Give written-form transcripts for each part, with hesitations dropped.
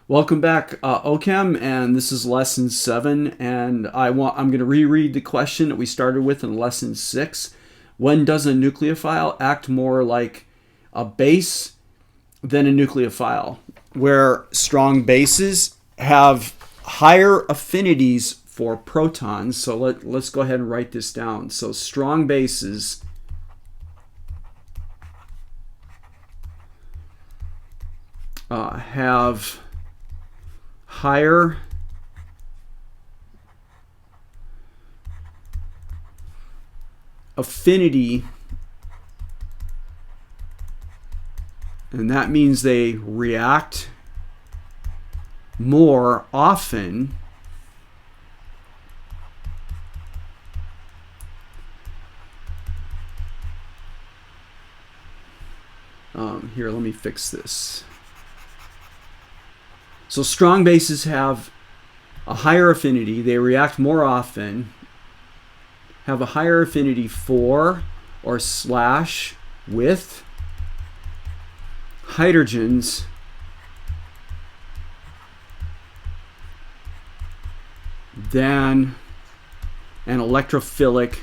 Welcome back, OChem, and this is lesson 7. And I'm going to reread the question that we started with in lesson 6. When does a nucleophile act more like a base than a nucleophile? Where strong bases have higher affinities for protons. So let's go ahead and write this down. So strong bases have higher affinity, and that means they react more often here, let me fix this. So strong bases have a higher affinity, they react more often, have a higher affinity for or slash with hydrogens than an electrophilic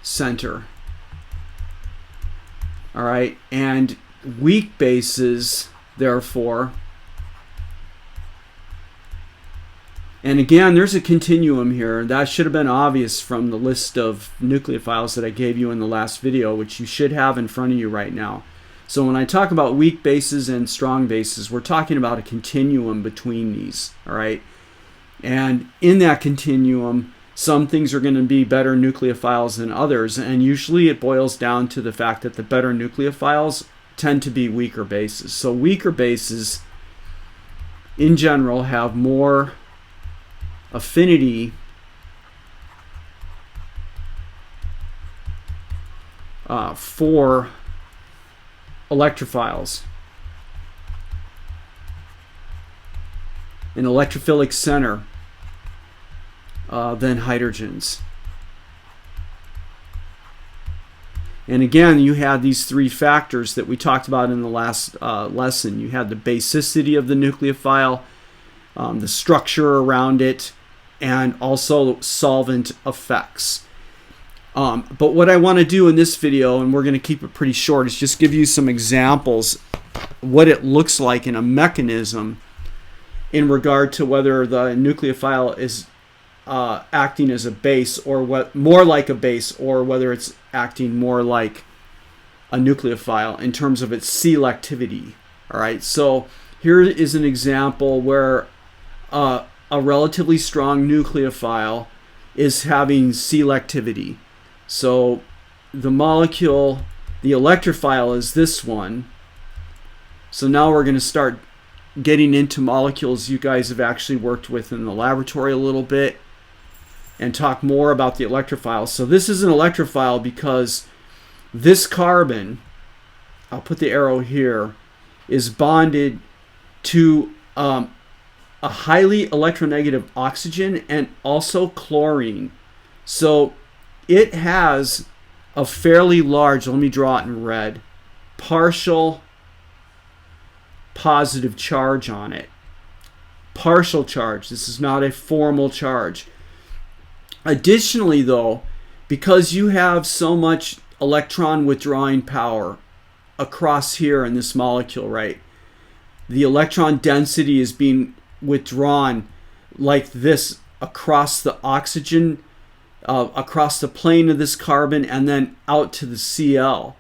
center. All right, and weak bases, therefore, and again, there's a continuum here. That should have been obvious from the list of nucleophiles that I gave you in the last video, which you should have in front of you right now. So when I talk about weak bases and strong bases, we're talking about a continuum between these, all right? And in that continuum, some things are going to be better nucleophiles than others, and usually it boils down to the fact that the better nucleophiles tend to be weaker bases. So weaker bases, in general, have more affinity for electrophiles, an electrophilic center, than hydrogens. And again, you had these three factors that we talked about in the last lesson. You had the basicity of the nucleophile, the structure around it, and also solvent effects. But what I want to do in this video, and we're going to keep it pretty short, is just give you some examples what it looks like in a mechanism in regard to whether the nucleophile is acting as a base, or what more like a base, or whether it's acting more like a nucleophile in terms of its selectivity. All right, so here is an example where a relatively strong nucleophile is having selectivity. So the molecule, the electrophile, is this one. So now we're going to start getting into molecules you guys have actually worked with in the laboratory a little bit, and talk more about the electrophile. So this is an electrophile because this carbon, I'll put the arrow here, is bonded to a highly electronegative oxygen and also chlorine. So it has a fairly large, let me draw it in red, partial positive charge on it. Partial charge. This is not a formal charge. Additionally, though, because you have so much electron withdrawing power across here in this molecule, right? The electron density is being withdrawn like this across the oxygen, across the plane of this carbon, and then out to the Cl.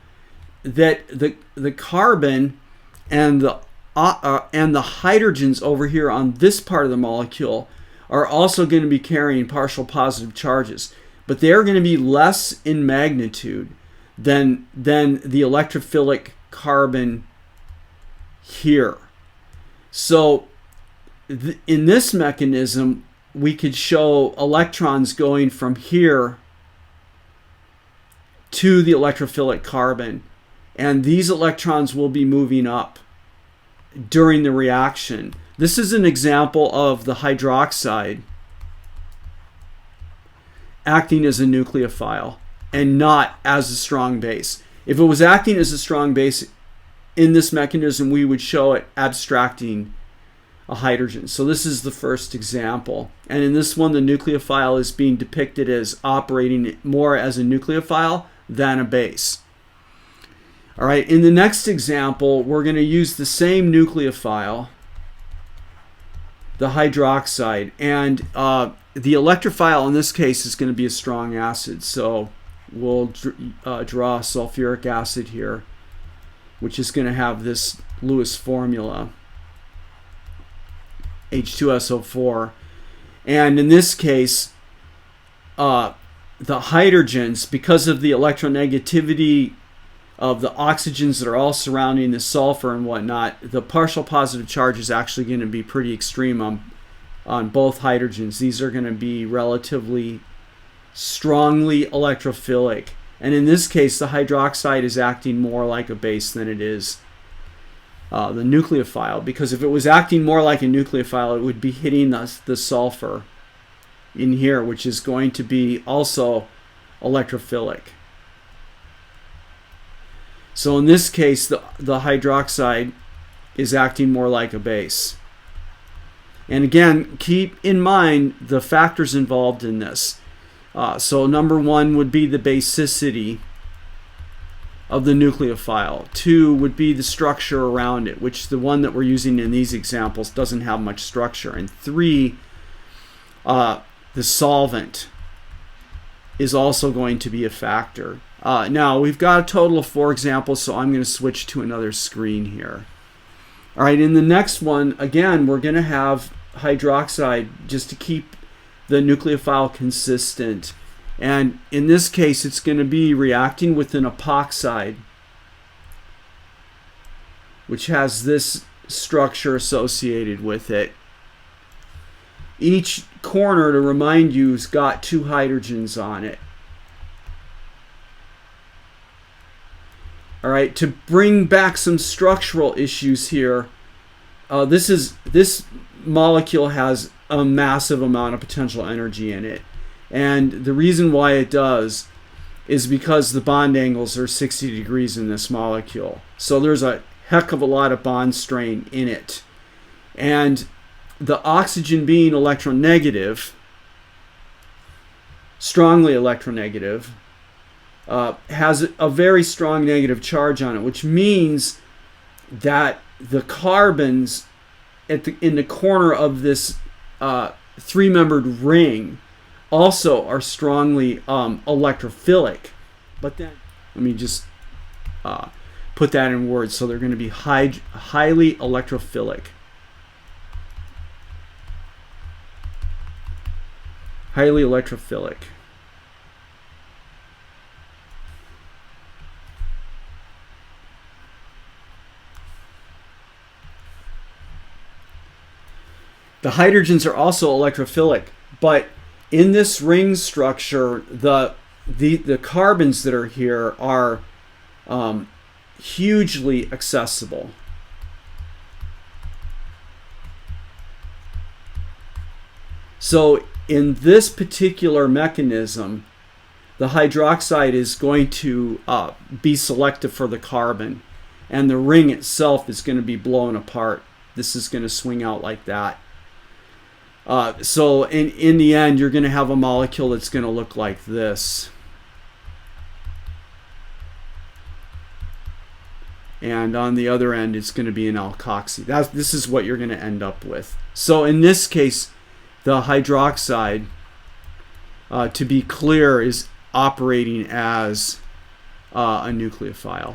That the carbon and the hydrogens over here on this part of the molecule are also going to be carrying partial positive charges, but they're going to be less in magnitude than the electrophilic carbon here. So in this mechanism, we could show electrons going from here to the electrophilic carbon, and these electrons will be moving up during the reaction. This is an example of the hydroxide acting as a nucleophile and not as a strong base. If it was acting as a strong base in this mechanism, we would show it abstracting a hydrogen. So this is the first example. And in this one, the nucleophile is being depicted as operating more as a nucleophile than a base. All right, in the next example, we're going to use the same nucleophile, the hydroxide, and the electrophile in this case is going to be a strong acid. So we'll draw sulfuric acid here, which is going to have this Lewis formula, H2SO4. And in this case, the hydrogens, because of the electronegativity of the oxygens that are all surrounding the sulfur and whatnot, the partial positive charge is actually going to be pretty extreme on both hydrogens. These are going to be relatively strongly electrophilic. And in this case, the hydroxide is acting more like a base than it is the nucleophile, because if it was acting more like a nucleophile, it would be hitting the sulfur in here, which is going to be also electrophilic. So in this case, the hydroxide is acting more like a base. And again, keep in mind the factors involved in this. So number one would be the basicity of the nucleophile. Two would be the structure around it, which the one that we're using in these examples doesn't have much structure. And three, the solvent is also going to be a factor. Now, we've got a total of 4 examples, so I'm going to switch to another screen here. All right, in the next one, again, we're going to have hydroxide just to keep the nucleophile consistent. And in this case, it's going to be reacting with an epoxide, which has this structure associated with it. Each corner, to remind you, has got 2 hydrogens on it. All right, to bring back some structural issues here, this molecule has a massive amount of potential energy in it. And the reason why it does is because the bond angles are 60 degrees in this molecule. So there's a heck of a lot of bond strain in it. And the oxygen being electronegative, strongly electronegative, has a very strong negative charge on it, which means that the carbons in the corner of this 3-membered ring also are strongly electrophilic. But then, let me just put that in words. So they're going to be highly electrophilic. Highly electrophilic. The hydrogens are also electrophilic, but in this ring structure, the carbons that are here are hugely accessible. So in this particular mechanism, the hydroxide is going to be selective for the carbon, and the ring itself is going to be blown apart. This is going to swing out like that. So in the end, you're going to have a molecule that's going to look like this. And on the other end, it's going to be an alkoxy. This is what you're going to end up with. So in this case, the hydroxide, to be clear, is operating as a nucleophile.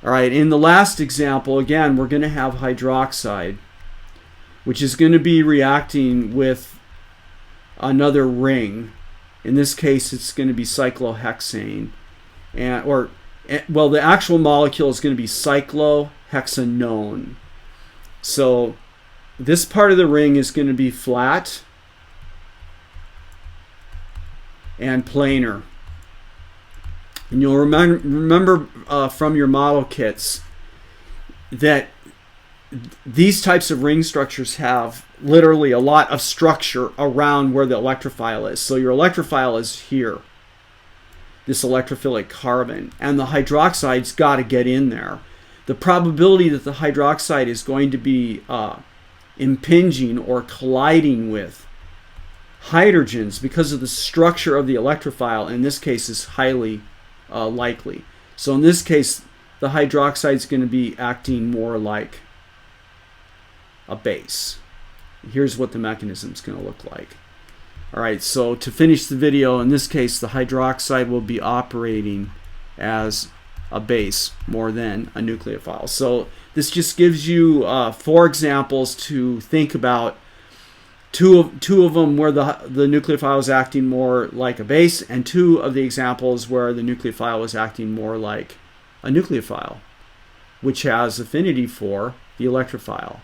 All right, in the last example, again, we're going to have hydroxide, which is going to be reacting with another ring. In this case, it's going to be cyclohexane. Well, the actual molecule is going to be cyclohexanone. So this part of the ring is going to be flat and planar. And you'll remember from your model kits that these types of ring structures have literally a lot of structure around where the electrophile is. So your electrophile is here. this electrophilic carbon, and the hydroxide's got to get in there. The probability that the hydroxide is going to be impinging or colliding with hydrogens because of the structure of the electrophile in this case is highly likely. So in this case, the hydroxide is going to be acting more like a base. Here's what the mechanism is going to look like. All right, so to finish the video, in this case, the hydroxide will be operating as a base more than a nucleophile. So this just gives you 4 examples to think about. Two of them where the nucleophile is acting more like a base, and 2 of the examples where the nucleophile is acting more like a nucleophile, which has affinity for the electrophile.